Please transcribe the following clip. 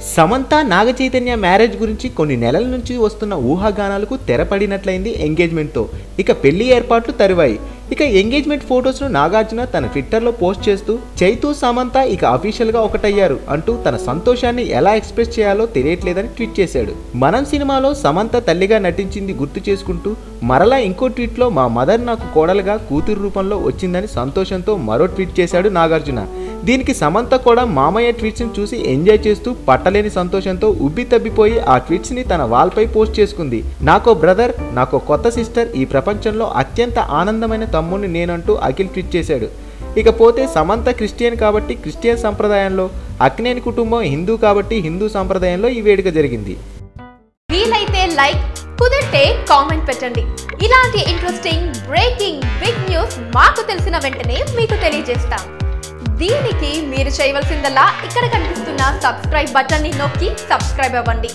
Samantha Naga Chaitanya marriage గురించి కొన్ని నెలల నుంచి వస్తున్న ఊహాగానాలకు తెరపడినట్లయింది ఎంగేజ్మెంట్తో. ఇక పెళ్లి ఏర్పాట్లు తరువాయి. ఇక ఎంగేజ్మెంట్ ఫొటోస్ను నాగార్జున తన ట్విట్టర్లో పోస్ట్ చేస్తూ చైతూ సమంత ఇక అఫీషియల్గా ఒకటయ్యారు అంటూ తన సంతోషాన్ని ఎలా ఎక్స్ప్రెస్ చేయాలో తెలియట్లేదని ట్వీట్ చేశాడు. మనం సినిమాలో సమంత తల్లిగా నటించింది గుర్తు చేసుకుంటూ మరలా ఇంకో ట్వీట్లో మా మదర్ నాకు కోడలుగా కూతురు రూపంలో వచ్చిందని సంతోషంతో మరో ట్వీట్ చేశాడు నాగార్జున. దీనికి సమంత కూడా మామయ్య ట్వీట్స్ని చూసి ఎంజాయ్ చేస్తూ పట్టలేని సంతోషంతో ఉబ్బి తబ్బిపోయి ఆ ట్వీట్స్ని తన వాల్పై పోస్ట్ చేసుకుంది. నాకో బ్రదర్, నాకో కొత్త సిస్టర్, ఈ ప్రపంచంలో అత్యంత ఆనందమైన తమ్ముడిని నేనంటూ అఖిల్ ట్వీట్ చేశాడు. ఇకపోతే సమంత క్రిస్టియన్ కాబట్టి క్రిస్టియన్ సంప్రదాయంలో, అక్కినేని కుటుంబం హిందూ కాబట్టి హిందూ సంప్రదాయంలో ఈ వేడుక జరిగింది. వీలైతే లైక్, కుదిరితే కామెంట్ పెట్టండి. ఇలాంటి ఇంట్రెస్టింగ్ బ్రేకింగ్ బిగ్ న్యూస్ మాకు తెలిసిన వెంటనే మీకు తెలియజేస్తాం. దీనికి మీరు చేయవలసిందల్లా ఇక్కడ కనిపిస్తున్న సబ్స్క్రైబ్ బటన్ని నొక్కి సబ్స్క్రైబ్ అవ్వండి.